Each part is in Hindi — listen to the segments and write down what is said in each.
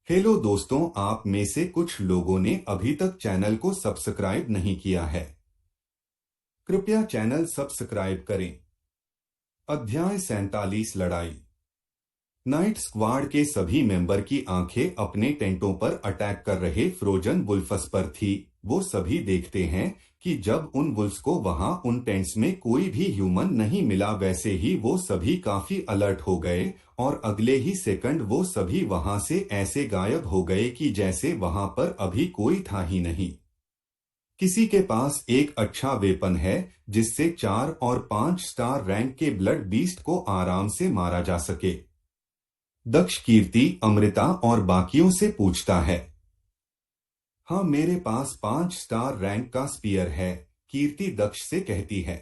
हेलो दोस्तों, आप में से कुछ लोगों ने अभी तक चैनल को सब्सक्राइब नहीं किया है। कृपया चैनल सब्सक्राइब करें। अध्याय 47 लड़ाई। नाइट स्क्वाड के सभी मेंबर की आंखें अपने टेंटों पर अटैक कर रहे फ्रोजन वुल्फ्स पर थी। वो सभी देखते हैं कि जब उन वुल्फ्स को वहां उन टेंट्स में कोई भी ह्यूमन नहीं मिला, वैसे ही वो सभी काफी अलर्ट हो गए और अगले ही सेकंड वो सभी वहां से ऐसे गायब हो गए कि जैसे वहां पर अभी कोई था ही नहीं। किसी के पास एक अच्छा वेपन है जिससे 4 और 5 स्टार रैंक के ब्लड बीस्ट को आराम से मारा जा सके? दक्ष कीर्ति, अमृता और बाकियों से पूछता है। हाँ, मेरे पास 5 स्टार रैंक का स्पीयर है, कीर्ति दक्ष से कहती है।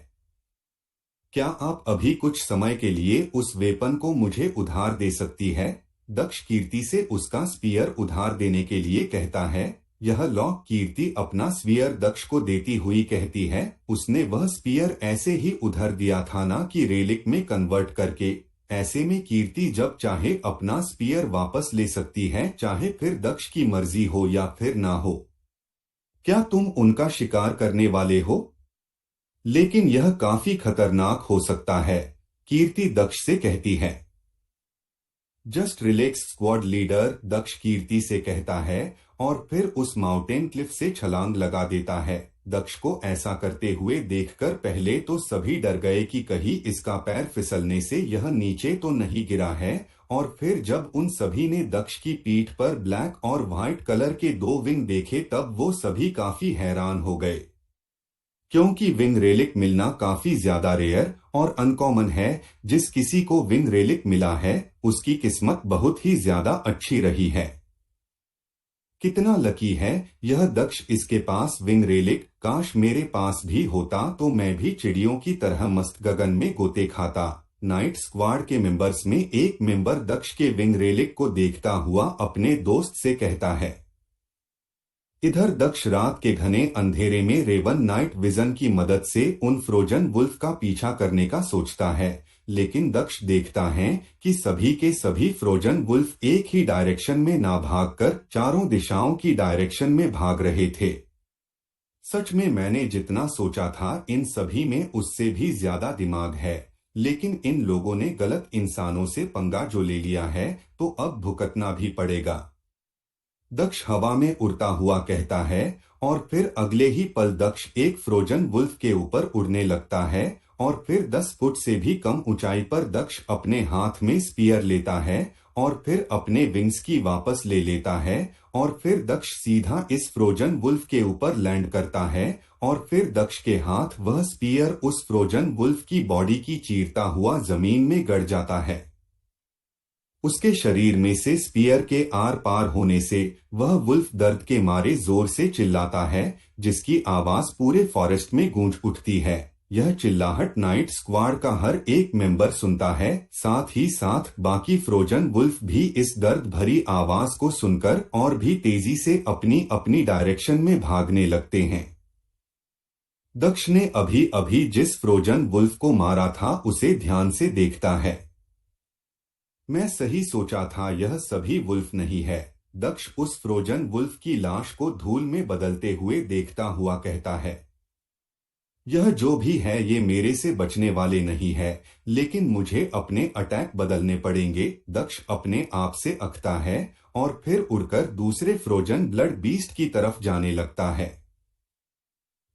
क्या आप अभी कुछ समय के लिए उस वेपन को मुझे उधार दे सकती है? दक्ष कीर्ति से उसका स्पीयर उधार देने के लिए कहता है। यह लॉ कीर्ति अपना स्पीयर दक्ष को देती हुई कहती है। उसने वह स्पीयर ऐसे ही उधार दिया था ना कि रेलिक में कन्वर्ट करके। ऐसे में कीर्ति जब चाहे अपना स्पीयर वापस ले सकती है, चाहे फिर दक्ष की मर्जी हो या फिर ना हो। क्या तुम उनका शिकार करने वाले हो? लेकिन यह काफी खतरनाक हो सकता है, कीर्ति दक्ष से कहती है। जस्ट रिलैक्स स्क्वाड लीडर, दक्ष कीर्ति से कहता है और फिर उस माउंटेन क्लिफ से छलांग लगा देता है। दक्ष को ऐसा करते हुए देखकर पहले तो सभी डर गए कि कहीं इसका पैर फिसलने से यह नीचे तो नहीं गिरा है, और फिर जब उन सभी ने दक्ष की पीठ पर ब्लैक और व्हाइट कलर के 2 विंग देखे तब वो सभी काफी हैरान हो गए, क्योंकि विंग रेलिक मिलना काफी ज्यादा रेयर और अनकॉमन है। जिस किसी को विंग रेलिक मिला है उसकी किस्मत बहुत ही ज्यादा अच्छी रही है। कितना लकी है यह दक्ष, इसके पास विंग रेलिक। काश मेरे पास भी होता तो मैं भी चिड़ियों की तरह मस्त गगन में गोते खाता। नाइट स्क्वाड के मेंबर्स में एक मेंबर दक्ष के विंग रेलिक को देखता हुआ अपने दोस्त से कहता है। इधर दक्ष रात के घने अंधेरे में रेवन नाइट विजन की मदद से उन फ्रोजन वुल्फ का पीछा करने का सोचता है, लेकिन दक्ष देखता है कि सभी के सभी फ्रोजन वुल्फ एक ही डायरेक्शन में ना भागकर चारों दिशाओं की डायरेक्शन में भाग रहे थे। सच में मैंने जितना सोचा था इन सभी में उससे भी ज्यादा दिमाग है, लेकिन इन लोगों ने गलत इंसानों से पंगा जो ले लिया है तो अब भुगतना भी पड़ेगा। दक्ष हवा में उड़ता हुआ कहता है और फिर अगले ही पल दक्ष एक फ्रोजन वुल्फ के ऊपर उड़ने लगता है और फिर 10 फुट से भी कम ऊंचाई पर दक्ष अपने हाथ में स्पीयर लेता है और फिर अपने विंग्स की वापस ले लेता है और फिर दक्ष सीधा इस फ्रोजन वुल्फ के ऊपर लैंड करता है और फिर दक्ष के हाथ वह स्पीयर उस फ्रोजन वुल्फ की बॉडी की चीरता हुआ जमीन में गड़ जाता है। उसके शरीर में से स्पीयर के आर पार होने से वह वुल्फ दर्द के मारे जोर से चिल्लाता है, जिसकी आवाज पूरे फॉरेस्ट में गूंज उठती है। यह चिल्लाहट नाइट स्क्वाड का हर एक मेंबर सुनता है, साथ ही साथ बाकी फ्रोजन वुल्फ भी इस दर्द भरी आवाज को सुनकर और भी तेजी से अपनी अपनी डायरेक्शन में भागने लगते हैं। दक्ष ने अभी अभी जिस फ्रोजन वुल्फ को मारा था उसे ध्यान से देखता है। मैं सही सोचा था, यह सभी वुल्फ नहीं है। दक्ष उस फ्रोजन वुल्फ की लाश को धूल में बदलते हुए देखता हुआ कहता है। यह जो भी है ये मेरे से बचने वाले नहीं है, लेकिन मुझे अपने अटैक बदलने पड़ेंगे। दक्ष अपने आप से अकता है और फिर उड़कर दूसरे फ्रोजन ब्लड बीस्ट की तरफ जाने लगता है।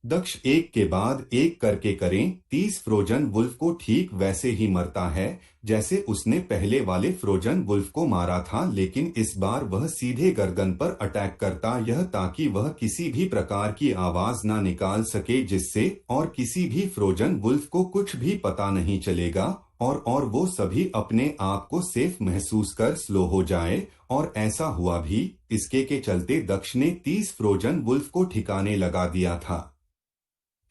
दक्ष एक के बाद एक करके करें 30 फ्रोजन वुल्फ को ठीक वैसे ही मरता है जैसे उसने पहले वाले फ्रोजन वुल्फ को मारा था, लेकिन इस बार वह सीधे गर्दन पर अटैक करता, यह ताकि वह किसी भी प्रकार की आवाज ना निकाल सके, जिससे और किसी भी फ्रोजन वुल्फ को कुछ भी पता नहीं चलेगा और वो सभी अपने आप को सेफ महसूस कर स्लो हो जाए। और ऐसा हुआ भी। इसके के चलते दक्ष ने 30 फ्रोजन वुल्फ को ठिकाने लगा दिया था।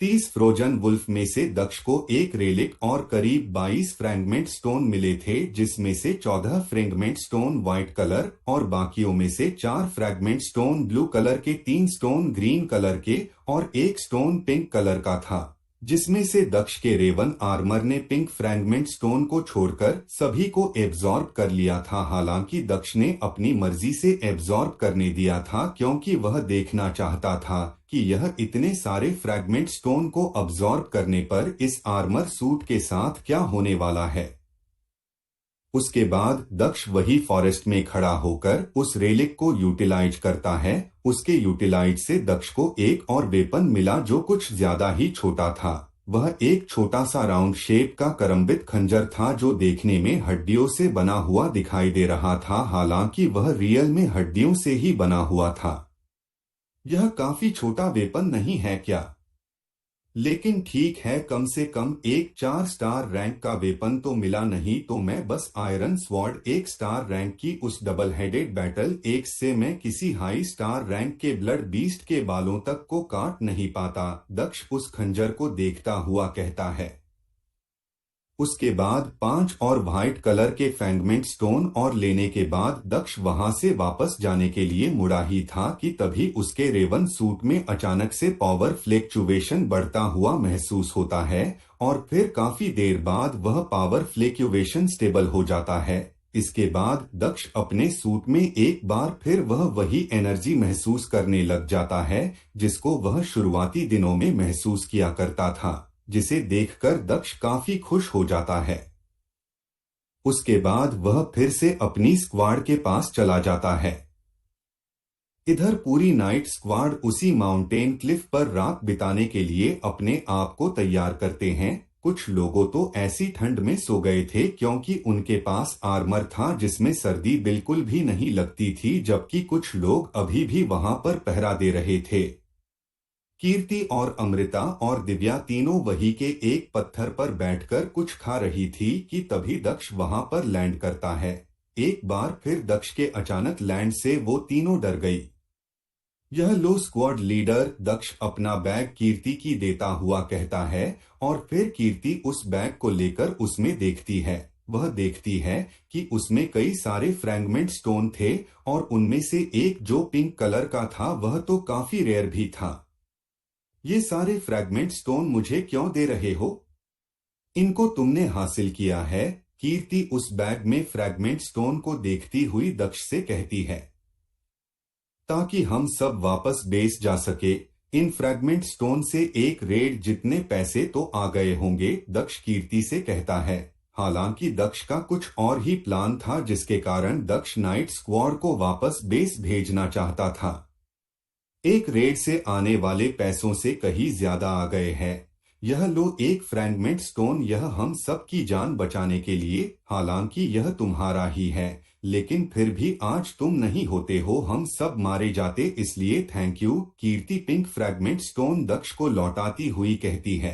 30 फ्रोजन वुल्फ में से दक्ष को एक रेलिक और करीब 22 फ्रैगमेंट स्टोन मिले थे, जिसमें से 14 फ्रैगमेंट स्टोन व्हाइट कलर और बाकियों में से 4 फ्रैगमेंट स्टोन ब्लू कलर के, 3 स्टोन ग्रीन कलर के और 1 स्टोन पिंक कलर का था। जिसमें से दक्ष के रेवन आर्मर ने पिंक फ्रैगमेंट स्टोन को छोड़कर सभी को एब्जॉर्ब कर लिया था। हालांकि दक्ष ने अपनी मर्जी से एब्जॉर्ब करने दिया था, क्योंकि वह देखना चाहता था कि यह इतने सारे फ्रैगमेंट स्टोन को अब्जॉर्ब करने पर इस आर्मर सूट के साथ क्या होने वाला है। उसके बाद दक्ष वही फॉरेस्ट में खड़ा होकर उस रेलिक को यूटिलाइज करता है। उसके यूटिलाइज से दक्ष को एक और वेपन मिला जो कुछ ज्यादा ही छोटा था। वह एक छोटा सा राउंड शेप का करम्बित खंजर था जो देखने में हड्डियों से बना हुआ दिखाई दे रहा था। हालांकि वह रियल में हड्डियों से ही बना हुआ था। यह काफी छोटा वेपन नहीं है क्या? लेकिन ठीक है, कम से कम एक 4 स्टार रैंक का वेपन तो मिला। नहीं तो मैं बस आयरन स्वॉर्ड 1 स्टार रैंक की उस डबल हेडेड बैटल एक्स से मैं किसी हाई स्टार रैंक के ब्लड बीस्ट के बालों तक को काट नहीं पाता। दक्ष उस खंजर को देखता हुआ कहता है। उसके बाद 5 और व्हाइट कलर के फ्रैगमेंट स्टोन और लेने के बाद दक्ष वहां से वापस जाने के लिए मुड़ा ही था कि तभी उसके रेवन सूट में अचानक से पावर फ्लैक्चुएशन बढ़ता हुआ महसूस होता है और फिर काफी देर बाद वह पावर फ्लैक्चुएशन स्टेबल हो जाता है। इसके बाद दक्ष अपने सूट में एक बार फिर वह वही एनर्जी महसूस करने लग जाता है जिसको वह शुरुआती दिनों में महसूस किया करता था, जिसे देखकर दक्ष काफी खुश हो जाता है। उसके बाद वह फिर से अपनी स्क्वाड के पास चला जाता है। इधर पूरी नाइट स्क्वाड उसी माउंटेन क्लिफ पर रात बिताने के लिए अपने आप को तैयार करते हैं। कुछ लोगों तो ऐसी ठंड में सो गए थे क्योंकि उनके पास आर्मर था जिसमें सर्दी बिल्कुल भी नहीं लगती थी, जबकि कुछ लोग अभी भी वहां पर पहरा दे रहे थे। कीर्ति और अमृता और दिव्या तीनों वही के एक पत्थर पर बैठकर कुछ खा रही थी कि तभी दक्ष वहां पर लैंड करता है। एक बार फिर दक्ष के अचानक लैंड से वो तीनों डर गई। यह लो, स्क्वाड लीडर दक्ष अपना बैग कीर्ति की देता हुआ कहता है और फिर कीर्ति उस बैग को लेकर उसमें देखती है। वह देखती है कि उसमें कई सारे फ्रैगमेंट स्टोन थे और उनमें से एक जो पिंक कलर का था वह तो काफी रेयर भी था। ये सारे फ्रैगमेंट स्टोन मुझे क्यों दे रहे हो? इनको तुमने हासिल किया है। कीर्ति उस बैग में फ्रैगमेंट स्टोन को देखती हुई दक्ष से कहती है, ताकि हम सब वापस बेस जा सके। इन फ्रैगमेंट स्टोन से एक रेड जितने पैसे तो आ गए होंगे, दक्ष कीर्ति से कहता है। हालांकि दक्ष का कुछ और ही प्लान था जिसके कारण दक्ष नाइट स्क्वाड को वापस बेस भेजना चाहता था। एक रेड से आने वाले पैसों से कहीं ज्यादा आ गए हैं। यह लो एक फ्रैगमेंट स्टोन, यह हम सब की जान बचाने के लिए। हालांकि यह तुम्हारा ही है, लेकिन फिर भी आज तुम नहीं होते हो हम सब मारे जाते, इसलिए thank you. Kirti pink fragment stone Daksh को लौटाती हुई कहती है।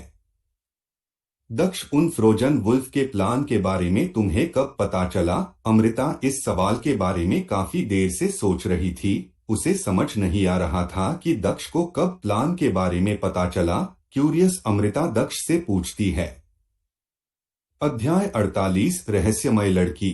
दक्ष, उन फ्रोजन वुल्फ के प्लान के बारे में तुम्हें कब पता चला? अमृता इस सवाल के बारे में काफी देर से सोच रही थी। उसे समझ नहीं आ रहा था कि दक्ष को कब प्लान के बारे में पता चला। क्यूरियस अमृता दक्ष से पूछती है। अध्याय 48 रहस्यमय लड़की।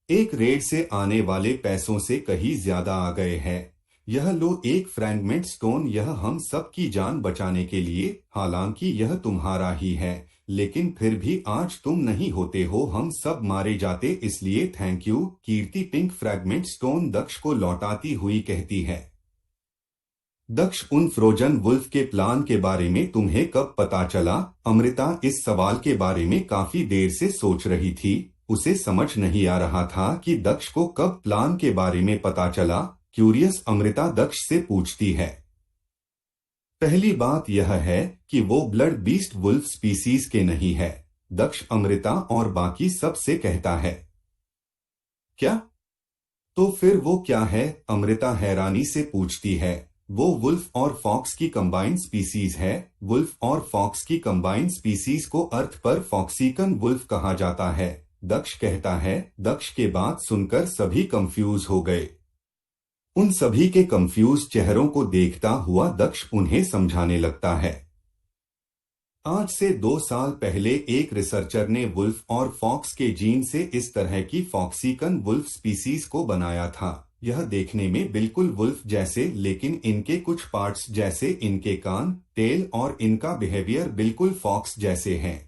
एक रेड से आने वाले पैसों से कहीं ज्यादा आ गए हैं। यह लो एक फ्रैगमेंट स्टोन, यह हम सब की जान बचाने के लिए। हालांकि यह तुम्हारा ही है, लेकिन फिर भी आज तुम नहीं होते हो हम सब मारे जाते, इसलिए thank you. Kirti pink fragment stone Daksh को लौटाती हुई कहती है। दक्ष, उन फ्रोजन वुल्फ के प्लान के बारे में तुम्हें कब पता चला? अमृता इस सवाल के बारे में काफी देर से सोच रही थी। उसे समझ नहीं आ रहा था कि दक्ष को कब प्लान के बारे में पता चला। क्यूरियस अमृता दक्ष से पूछती है। पहली बात यह है कि वो ब्लड बीस्ट वुल्फ स्पीसीज के नहीं है। दक्ष अमृता और बाकी सब से कहता है। क्या? तो फिर वो क्या है? अमृता हैरानी से पूछती है। वो वुल्फ और फॉक्स की कंबाइंड स्पीसीज है। वुल्फ और फॉक्स की कंबाइंड स्पीसीज को अर्थ पर फॉक्सीकन वुल्फ कहा जाता है, दक्ष कहता है। दक्ष के बात सुनकर सभी कंफ्यूज हो गए। उन सभी के कंफ्यूज चेहरों को देखता हुआ दक्ष उन्हें समझाने लगता है। आज से 2 साल पहले एक रिसर्चर ने वुल्फ और फॉक्स के जीन से इस तरह की फॉक्सीकन वुल्फ स्पीसीज को बनाया था। यह देखने में बिल्कुल वुल्फ जैसे, लेकिन इनके कुछ पार्ट्स जैसे इनके कान, टेल और इनका बिहेवियर बिल्कुल फॉक्स जैसे हैं।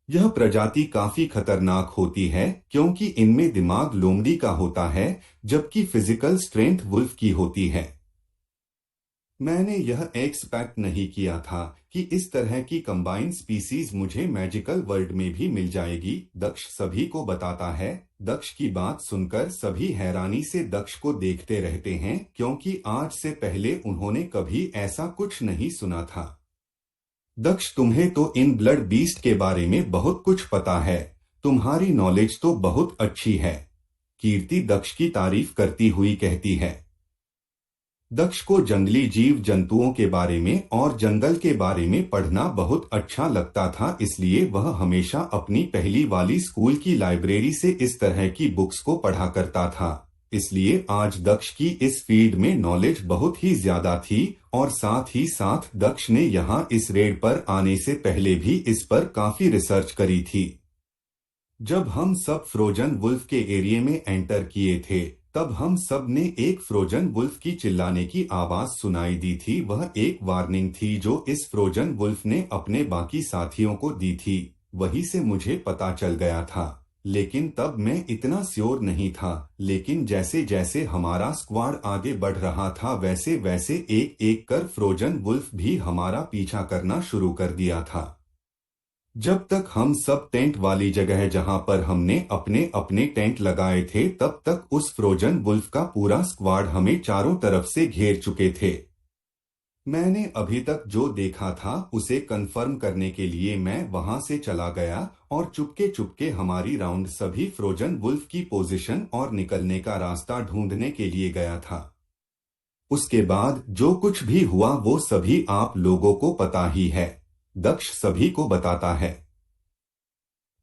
यह प्रजाति काफी खतरनाक होती है क्योंकि इनमें दिमाग लोमड़ी का होता है, जबकि फिजिकल स्ट्रेंथ वुल्फ की होती है। मैंने यह एक्सपेक्ट नहीं किया था कि इस तरह की कंबाइंड स्पीसीज मुझे मैजिकल वर्ल्ड में भी मिल जाएगी, दक्ष सभी को बताता है। दक्ष की बात सुनकर सभी हैरानी से दक्ष को देखते रहते हैं क्योंकि आज से पहले उन्होंने कभी ऐसा कुछ नहीं सुना था। दक्ष, तुम्हें तो इन ब्लड बीस्ट के बारे में बहुत कुछ पता है, तुम्हारी नॉलेज तो बहुत अच्छी है, कीर्ति दक्ष की तारीफ करती हुई कहती है। दक्ष को जंगली जीव जंतुओं के बारे में और जंगल के बारे में पढ़ना बहुत अच्छा लगता था, इसलिए वह हमेशा अपनी पहली वाली स्कूल की लाइब्रेरी से इस तरह की बुक्स को पढ़ा करता था। इसलिए आज दक्ष की इस फील्ड में नॉलेज बहुत ही ज्यादा थी और साथ ही साथ दक्ष ने यहाँ इस रेड पर आने से पहले भी इस पर काफी रिसर्च करी थी। जब हम सब फ्रोजन वुल्फ के एरिया में एंटर किए थे, तब हम सब ने एक फ्रोजन वुल्फ की चिल्लाने की आवाज सुनाई दी थी। वह एक वार्निंग थी जो इस फ्रोजन वुल्फ ने अपने बाकी साथियों को दी थी। वहीं से मुझे पता चल गया था, लेकिन तब मैं इतना श्योर नहीं था। लेकिन जैसे जैसे हमारा स्क्वाड आगे बढ़ रहा था, वैसे वैसे एक एक कर फ्रोजन वुल्फ भी हमारा पीछा करना शुरू कर दिया था। जब तक हम सब टेंट वाली जगह जहां पर हमने अपने अपने टेंट लगाए थे, तब तक उस फ्रोजन वुल्फ का पूरा स्क्वाड हमें चारों तरफ से घेर चुके थे। मैंने अभी तक जो देखा था उसे कंफर्म करने के लिए मैं वहां से चला गया और चुपके चुपके हमारी राउंड सभी फ्रोजन वुल्फ की पोजीशन और निकलने का रास्ता ढूंढने के लिए गया था। उसके बाद जो कुछ भी हुआ वो सभी आप लोगों को पता ही है, दक्ष सभी को बताता है।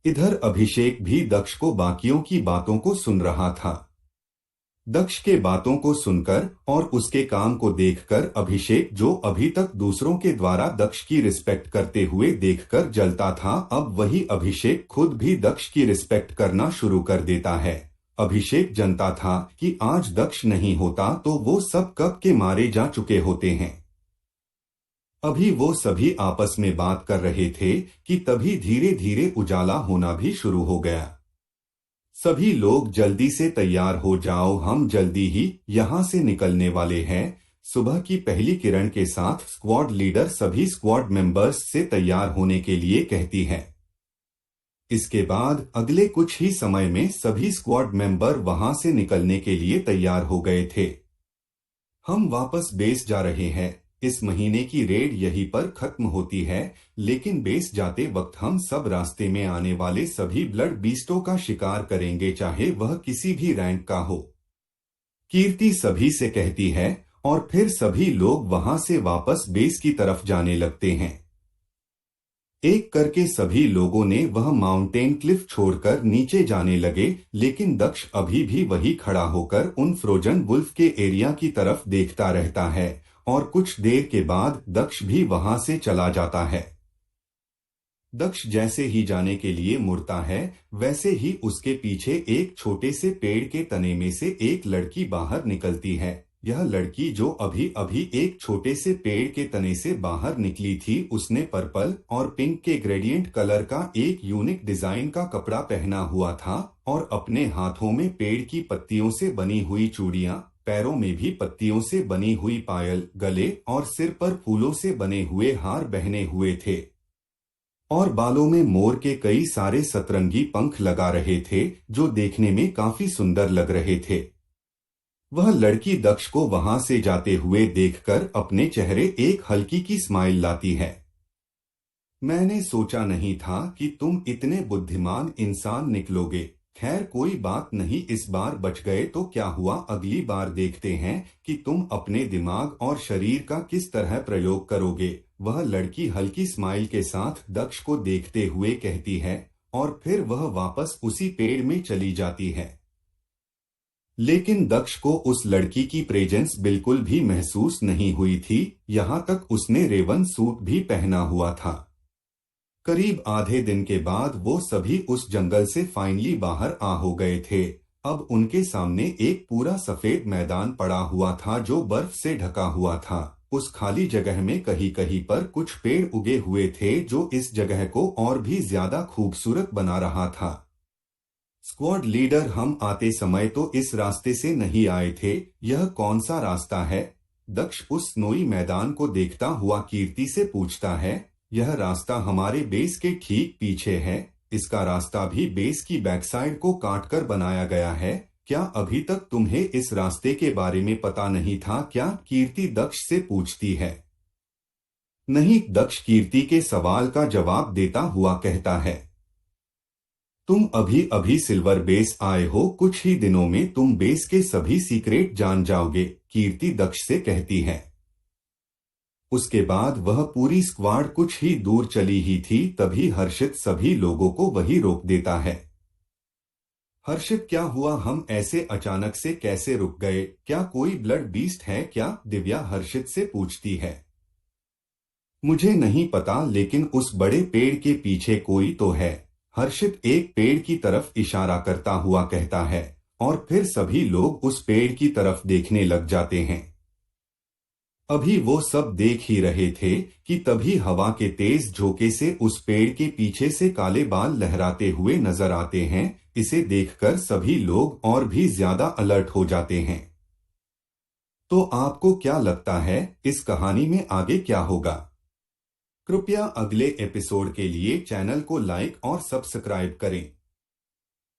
इधर अभिषेक भी दक्ष को बाकियों की बातों को सुन रहा था। दक्ष के बातों को सुनकर और उसके काम को देखकर अभिषेक, जो अभी तक दूसरों के द्वारा दक्ष की रिस्पेक्ट करते हुए देखकर जलता था, अब वही अभिषेक खुद भी दक्ष की रिस्पेक्ट करना शुरू कर देता है। अभिषेक जानता था कि आज दक्ष नहीं होता तो वो सब कब के मारे जा चुके होते हैं। अभी वो सभी आपस में बात कर रहे थे कि तभी धीरे धीरे उजाला होना भी शुरू हो गया। सभी लोग जल्दी से तैयार हो जाओ, हम जल्दी ही यहाँ से निकलने वाले हैं। सुबह की पहली किरण के साथ स्क्वाड लीडर सभी स्क्वाड मेंबर्स से तैयार होने के लिए कहती है। इसके बाद अगले कुछ ही समय में सभी स्क्वाड मेंबर वहां से निकलने के लिए तैयार हो गए थे। हम वापस बेस जा रहे हैं। इस महीने की रेड यहीं पर खत्म होती है, लेकिन बेस जाते वक्त हम सब रास्ते में आने वाले सभी ब्लड बीस्टों का शिकार करेंगे, चाहे वह किसी भी रैंक का हो, कीर्ति सभी से कहती है। और फिर सभी लोग वहां से वापस बेस की तरफ जाने लगते हैं। एक करके सभी लोगों ने वह माउंटेन क्लिफ छोड़कर नीचे जाने लगे, लेकिन दक्ष अभी भी वही खड़ा होकर उन फ्रोजन वुल्फ के एरिया की तरफ देखता रहता है और कुछ देर के बाद दक्ष भी वहां से चला जाता है। दक्ष जैसे ही जाने के लिए मुड़ता है, वैसे ही उसके पीछे एक छोटे से पेड़ के तने में से एक लड़की बाहर निकलती है। यह लड़की जो अभी अभी एक छोटे से पेड़ के तने से बाहर निकली थी, उसने पर्पल और पिंक के ग्रेडियंट कलर का एक यूनिक डिजाइन का कपड़ा पहना हुआ था और अपने हाथों में पेड़ की पत्तियों से बनी हुई चूड़ियां, पैरों में भी पत्तियों से बनी हुई पायल, गले और सिर पर फूलों से बने हुए हार बहने हुए थे और बालों में मोर के कई सारे सतरंगी पंख लगा रहे थे, जो देखने में काफी सुंदर लग रहे थे। वह लड़की दक्ष को वहां से जाते हुए देखकर अपने चेहरे एक हल्की की स्माइल लाती है। मैंने सोचा नहीं था कि तुम इतने बुद्धिमान इंसान निकलोगे। खैर कोई बात नहीं, इस बार बच गए तो क्या हुआ, अगली बार देखते हैं कि तुम अपने दिमाग और शरीर का किस तरह प्रयोग करोगे। वह लड़की हल्की स्माइल के साथ दक्ष को देखते हुए कहती है और फिर वह वापस उसी पेड़ में चली जाती है। लेकिन दक्ष को उस लड़की की प्रेजेंस बिल्कुल भी महसूस नहीं हुई थी, यहाँ तक उसने रेवन सूट भी पहना हुआ था। करीब आधे दिन के बाद वो सभी उस जंगल से फाइनली बाहर आ हो गए थे। अब उनके सामने एक पूरा सफेद मैदान पड़ा हुआ था जो बर्फ से ढका हुआ था। उस खाली जगह में कहीं कहीं पर कुछ पेड़ उगे हुए थे जो इस जगह को और भी ज्यादा खूबसूरत बना रहा था। स्क्वाड लीडर, हम आते समय तो इस रास्ते से नहीं आए थे, यह कौन सा रास्ता है? दक्ष उस स्नोई मैदान को देखता हुआ कीर्ति से पूछता है। यह रास्ता हमारे बेस के ठीक पीछे है। इसका रास्ता भी बेस की बैकसाइड को काटकर बनाया गया है। क्या अभी तक तुम्हें इस रास्ते के बारे में पता नहीं था क्या? कीर्ति दक्ष से पूछती है। नहीं, दक्ष कीर्ति के सवाल का जवाब देता हुआ कहता है। तुम अभी अभी सिल्वर बेस आए हो, कुछ ही दिनों में तुम बेस के सभी सीक्रेट जान जाओगे, कीर्ति दक्ष से कहती है। उसके बाद वह पूरी स्क्वाड कुछ ही दूर चली ही थी, तभी हर्षित सभी लोगों को वही रोक देता है। हर्षित, क्या हुआ? हम ऐसे अचानक से कैसे रुक गए? क्या कोई ब्लड बीस्ट है क्या? दिव्या हर्षित से पूछती है। मुझे नहीं पता, लेकिन उस बड़े पेड़ के पीछे कोई तो है। हर्षित एक पेड़ की तरफ इशारा करता हुआ कहता है और फिर सभी लोग उस पेड़ की तरफ देखने लग जाते हैं। अभी वो सब देख ही रहे थे कि तभी हवा के तेज झोंके से उस पेड़ के पीछे से काले बाल लहराते हुए नजर आते हैं। इसे देखकर सभी लोग और भी ज्यादा अलर्ट हो जाते हैं। तो आपको क्या लगता है इस कहानी में आगे क्या होगा? कृपया अगले एपिसोड के लिए चैनल को लाइक और सब्सक्राइब करें।